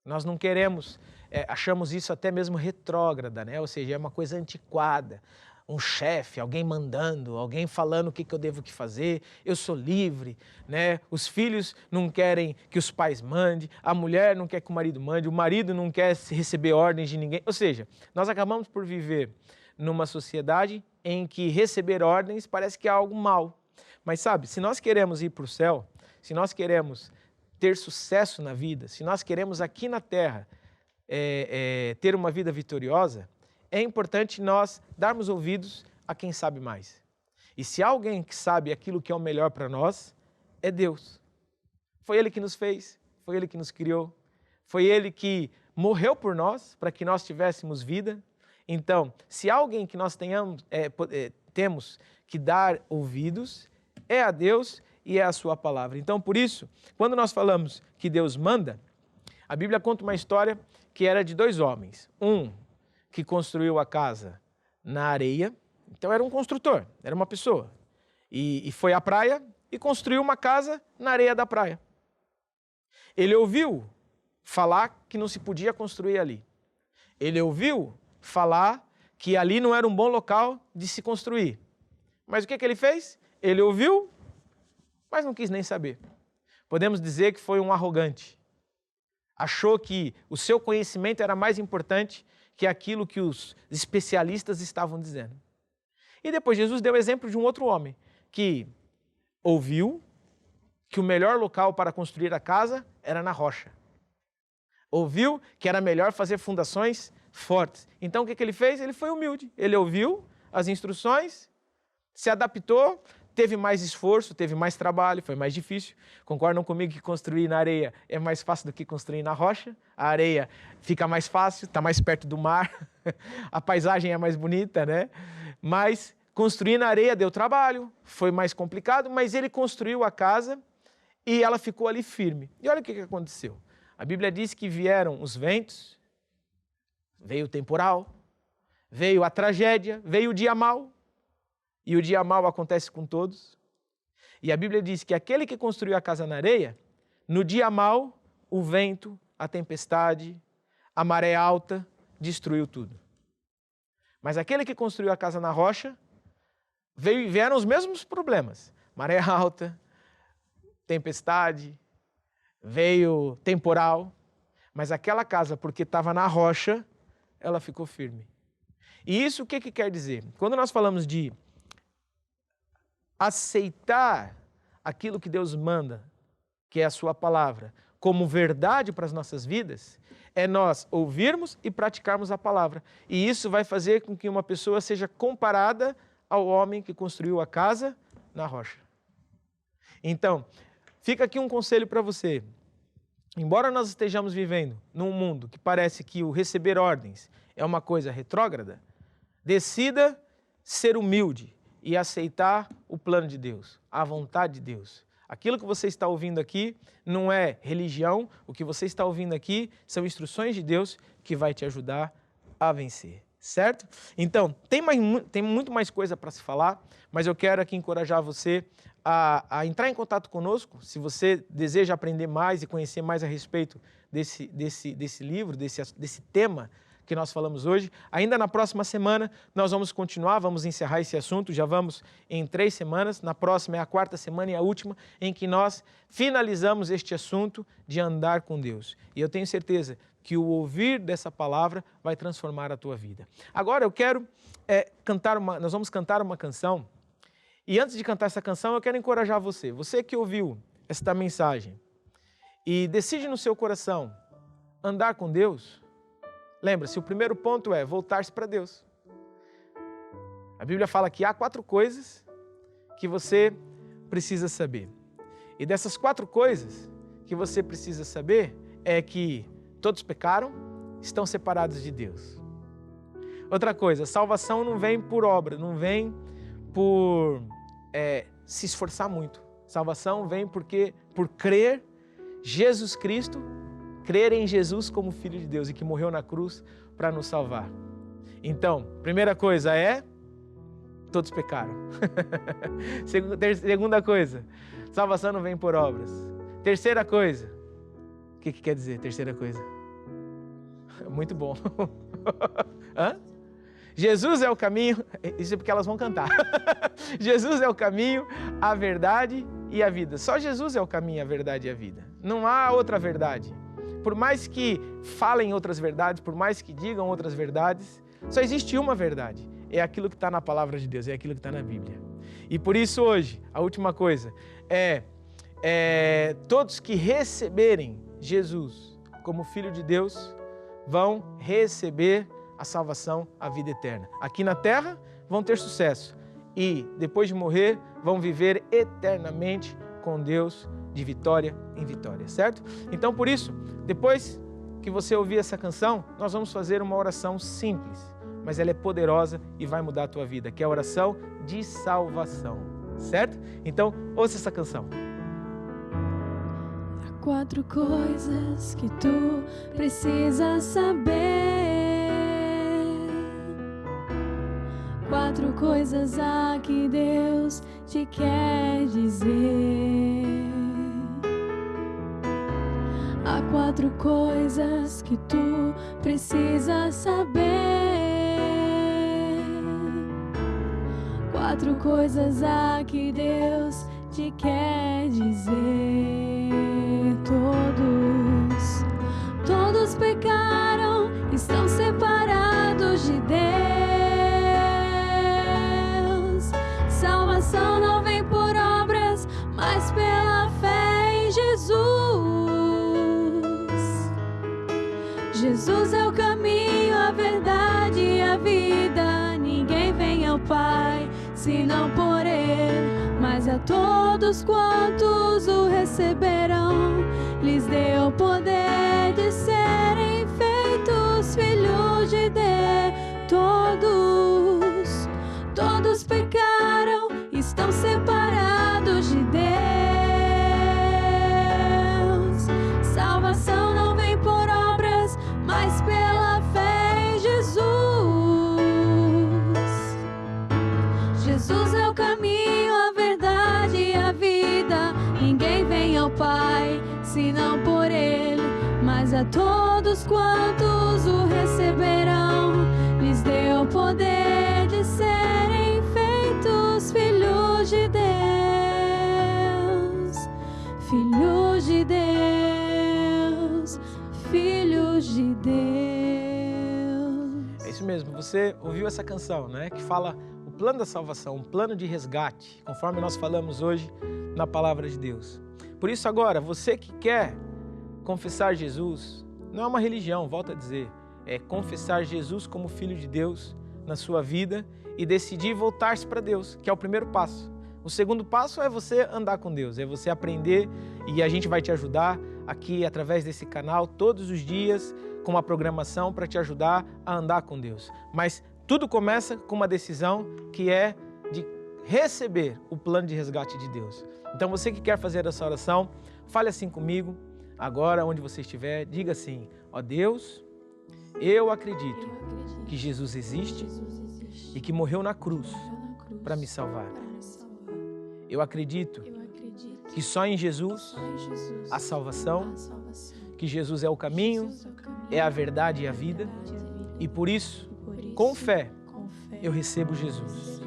Nós não queremos, achamos isso até mesmo retrógrada, né? Ou seja, é uma coisa antiquada. Um chefe, alguém mandando, alguém falando o que eu devo fazer, eu sou livre, né? Os filhos não querem que os pais mandem, a mulher não quer que o marido não quer receber ordens de ninguém. Ou seja, nós acabamos por viver numa sociedade em que receber ordens parece que é algo mal. Mas sabe, se nós queremos ir para o céu, se nós queremos ter sucesso na vida, se nós queremos aqui na terra ter uma vida vitoriosa, é importante nós darmos ouvidos a quem sabe mais. E se há alguém que sabe aquilo que é o melhor para nós, é Deus. Foi Ele que nos fez, foi Ele que nos criou, foi Ele que morreu por nós para que nós tivéssemos vida. Então, se há alguém que nós temos que dar ouvidos, é a Deus e é a sua palavra. Então, por isso, quando nós falamos que Deus manda, a Bíblia conta uma história que era de 2 homens. Um que construiu a casa na areia, então era um construtor, era uma pessoa. E foi à praia e construiu uma casa na areia da praia. Ele ouviu falar que não se podia construir ali. Ele ouviu falar que ali não era um bom local de se construir. Mas o que ele fez? Ele ouviu, mas não quis nem saber. Podemos dizer que foi um arrogante. Achou que o seu conhecimento era mais importante que aquilo que os especialistas estavam dizendo. E depois Jesus deu exemplo de um outro homem que ouviu que o melhor local para construir a casa era na rocha. Ouviu que era melhor fazer fundações fortes. Então o que ele fez? Ele foi humilde. Ele ouviu as instruções, se adaptou, teve mais esforço, teve mais trabalho, foi mais difícil. Concordam comigo que construir na areia é mais fácil do que construir na rocha? A areia fica mais fácil, está mais perto do mar, a paisagem é mais bonita, né? Mas construir na areia deu trabalho, foi mais complicado, mas ele construiu a casa e ela ficou ali firme. E olha o que aconteceu. A Bíblia diz que vieram os ventos, veio o temporal, veio a tragédia, veio o dia mau. E o dia mau acontece com todos. E a Bíblia diz que aquele que construiu a casa na areia, no dia mau, o vento, a tempestade, a maré alta, destruiu tudo. Mas aquele que construiu a casa na rocha, vieram os mesmos problemas. Maré alta, tempestade, veio temporal. Mas aquela casa, porque estava na rocha, ela ficou firme. E isso o que quer dizer? Quando nós falamos de aceitar aquilo que Deus manda, que é a sua palavra, como verdade para as nossas vidas, é nós ouvirmos e praticarmos a palavra. E isso vai fazer com que uma pessoa seja comparada ao homem que construiu a casa na rocha. Então, fica aqui um conselho para você. Embora nós estejamos vivendo num mundo que parece que o receber ordens é uma coisa retrógrada, decida ser humilde e aceitar o plano de Deus, a vontade de Deus. Aquilo que você está ouvindo aqui não é religião, o que você está ouvindo aqui são instruções de Deus que vai te ajudar a vencer, certo? Então, tem muito mais coisa para se falar, mas eu quero aqui encorajar você a entrar em contato conosco, se você deseja aprender mais e conhecer mais a respeito desse livro, desse tema que nós falamos hoje. Ainda na próxima semana nós vamos continuar, vamos encerrar esse assunto, já vamos em 3 semanas, na próxima é a 4ª semana e a última, em que nós finalizamos este assunto de andar com Deus. E eu tenho certeza que o ouvir dessa palavra vai transformar a tua vida. Agora eu quero nós vamos cantar uma canção, e antes de cantar essa canção eu quero encorajar você que ouviu esta mensagem e decide no seu coração andar com Deus. Lembra-se, o primeiro ponto é voltar-se para Deus. A Bíblia fala que há 4 coisas que você precisa saber. E dessas 4 coisas que você precisa saber é que todos pecaram, estão separados de Deus. Outra coisa, salvação não vem por obra, não vem por se esforçar muito. Salvação vem por crer Jesus Cristo, crer em Jesus como Filho de Deus e que morreu na cruz para nos salvar. Então, primeira coisa é, todos pecaram. Segunda coisa, salvação não vem por obras. Terceira coisa, o que quer dizer terceira coisa? Muito bom. Hã? Jesus é o caminho, isso é porque elas vão cantar. Jesus é o caminho, a verdade e a vida. Só Jesus é o caminho, a verdade e a vida. Não há outra verdade. Por mais que falem outras verdades, por mais que digam outras verdades, só existe uma verdade. é aquilo que está na palavra de Deus, é aquilo que está na Bíblia. E por isso hoje, a última coisa todos que receberem Jesus como Filho de Deus vão receber a salvação, a vida eterna. Aqui na terra vão ter sucesso e depois de morrer vão viver eternamente com Deus de vitória em vitória, certo? Então por isso, depois que você ouvir essa canção, nós vamos fazer uma oração simples, mas ela é poderosa e vai mudar a tua vida, que é a oração de salvação, certo? Então ouça essa canção. 4 coisas que tu precisas saber. 4 coisas que Deus te quer dizer. Há 4 coisas que tu precisas saber. 4 coisas que Deus te quer dizer. Todos pecaram, estão separados de Deus. Salvação não vem por obras, mas pela fé em Jesus. Jesus é o caminho, a verdade e a vida. Ninguém vem ao Pai senão por Ele. Mas a todos quantos o receberão, lhes deu poder de serem feitos filhos de Deus. Todos pecaram, estão separados de Deus. Salvação não vem por obras, mas pela fé em Jesus. Jesus é o caminho, a verdade e a vida. Ninguém vem ao Pai senão por Ele. Mas a todos quantos o receberão, lhes deu poder de serem feitos filhos de Deus. Filhos de Deus, filhos de Deus. É isso mesmo, você ouviu essa canção, né? Que fala o plano da salvação, um plano de resgate, conforme nós falamos hoje na palavra de Deus. Por isso agora, você que quer confessar Jesus, não é uma religião, volto a dizer, é confessar Jesus como Filho de Deus na sua vida e decidir voltar-se para Deus, que é o primeiro passo. O segundo passo é você andar com Deus, é você aprender e a gente vai te ajudar aqui através desse canal todos os dias com uma programação para te ajudar a andar com Deus. Mas tudo começa com uma decisão que é de receber o plano de resgate de Deus. Então você que quer fazer essa oração, fale assim comigo, agora onde você estiver, diga assim: ó Deus, eu acredito que Jesus existe e que morreu na cruz para me salvar. Eu acredito que só em Jesus há salvação, que Jesus é o caminho, é a verdade e a vida, e por isso, com fé, eu recebo Jesus.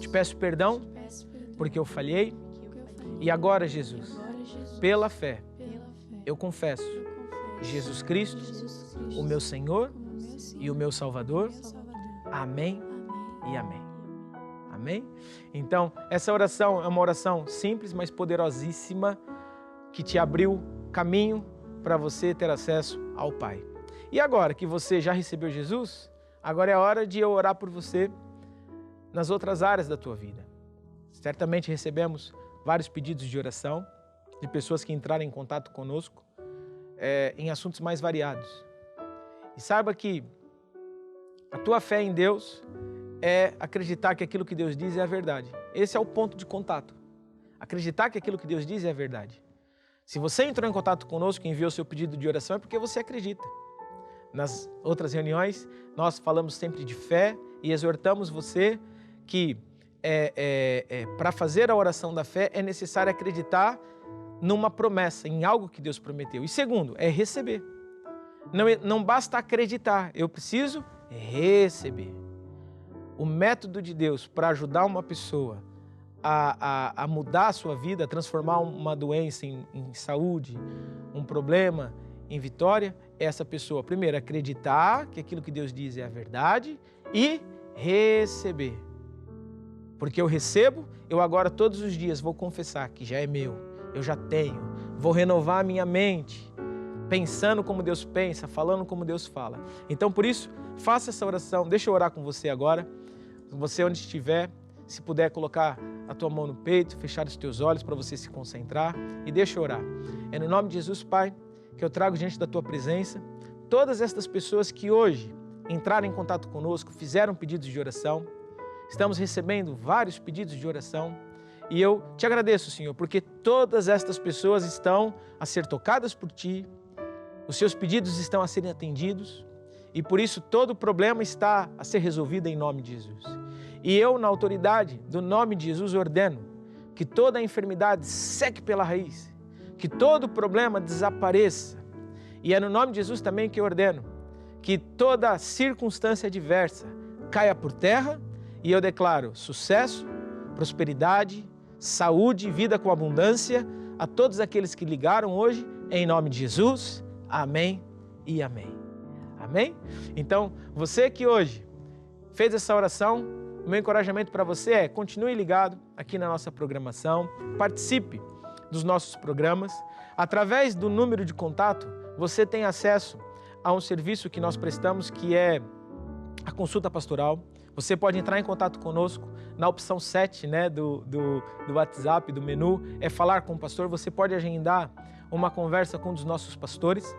Te peço perdão porque eu falhei e agora, Jesus, pela fé, eu confesso Jesus Cristo, o meu Senhor e o meu Salvador. Amém e amém. Amém? Então, essa oração é uma oração simples, mas poderosíssima, que te abriu caminho para você ter acesso ao Pai. E agora que você já recebeu Jesus, agora é a hora de eu orar por você nas outras áreas da tua vida. Certamente recebemos vários pedidos de oração de pessoas que entraram em contato conosco em assuntos mais variados. E saiba que a tua fé em Deus é acreditar que aquilo que Deus diz é a verdade. Esse é o ponto de contato. Acreditar que aquilo que Deus diz é a verdade. Se você entrou em contato conosco e enviou seu pedido de oração, é porque você acredita. Nas outras reuniões, nós falamos sempre de fé e exortamos você que para fazer a oração da fé é necessário acreditar numa promessa, em algo que Deus prometeu. E segundo, é receber. Não basta acreditar, eu preciso receber. O método de Deus para ajudar uma pessoa a mudar a sua vida, a transformar uma doença em saúde, um problema em vitória, é essa pessoa, primeiro, acreditar que aquilo que Deus diz é a verdade e receber. Porque eu recebo, eu agora todos os dias vou confessar que já é meu, eu já tenho. Vou renovar a minha mente, pensando como Deus pensa, falando como Deus fala. Então, por isso, faça essa oração. Deixa eu orar com você agora. Você onde estiver, se puder colocar a tua mão no peito, fechar os teus olhos para você se concentrar e deixa eu orar. É no nome de Jesus, Pai, que eu trago diante da tua presença todas estas pessoas que hoje entraram em contato conosco, fizeram pedidos de oração. Estamos recebendo vários pedidos de oração e eu te agradeço, Senhor, porque todas estas pessoas estão a ser tocadas por Ti, os seus pedidos estão a serem atendidos e por isso todo problema está a ser resolvido em nome de Jesus. E eu, na autoridade do nome de Jesus, ordeno que toda a enfermidade seque pela raiz, que todo problema desapareça. E é no nome de Jesus também que eu ordeno que toda circunstância adversa caia por terra e eu declaro sucesso, prosperidade, saúde, vida com abundância a todos aqueles que ligaram hoje, em nome de Jesus. Amém e amém. Amém? Então, você que hoje fez essa oração, o meu encorajamento para você é continue ligado aqui na nossa programação, participe dos nossos programas. Através do número de contato, você tem acesso a um serviço que nós prestamos, que é a consulta pastoral. Você pode entrar em contato conosco na opção 7, do WhatsApp, do menu, é falar com o pastor. Você pode agendar uma conversa com um dos nossos pastores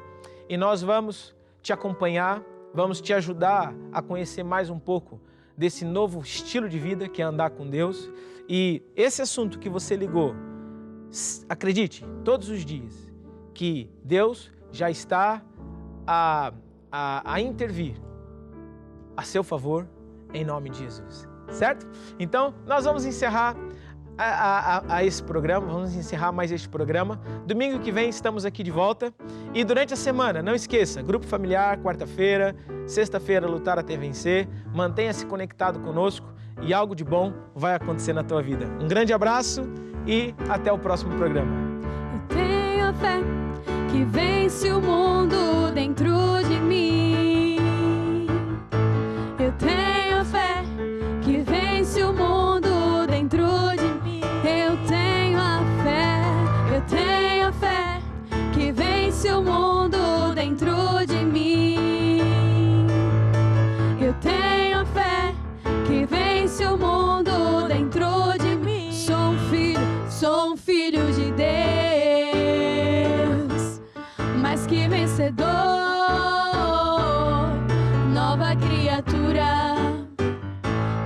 e nós vamos te acompanhar, vamos te ajudar a conhecer mais um pouco desse novo estilo de vida que é andar com Deus. E esse assunto que você ligou, acredite, todos os dias, que Deus já está a intervir a seu favor em nome de Jesus, certo? Então, nós vamos encerrar esse programa, vamos encerrar mais este programa. Domingo que vem estamos aqui de volta e durante a semana, não esqueça, grupo familiar, quarta-feira, sexta-feira, lutar até vencer. Mantenha-se conectado conosco e algo de bom vai acontecer na tua vida. Um grande abraço e até o próximo programa. Eu tenho a fé que vence o mundo dentro de mim. Eu tenho a fé que vence o mundo dentro de mim. Eu tenho a fé que vence o mundo dentro de mim. Eu tenho a fé que vence o mundo dentro de mim. Sou um filho de Deus, mais que vencedor, nova criatura,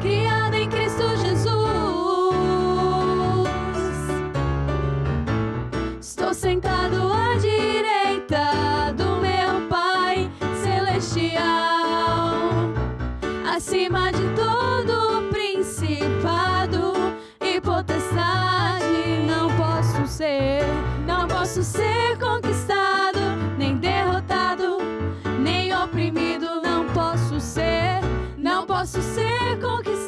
criada em Cristo Jesus. Estou sentado à direita do meu Pai Celestial, acima de todo principado e potestade. Não posso ser conquistado, nem derrotado, nem oprimido. Não posso ser conquistado.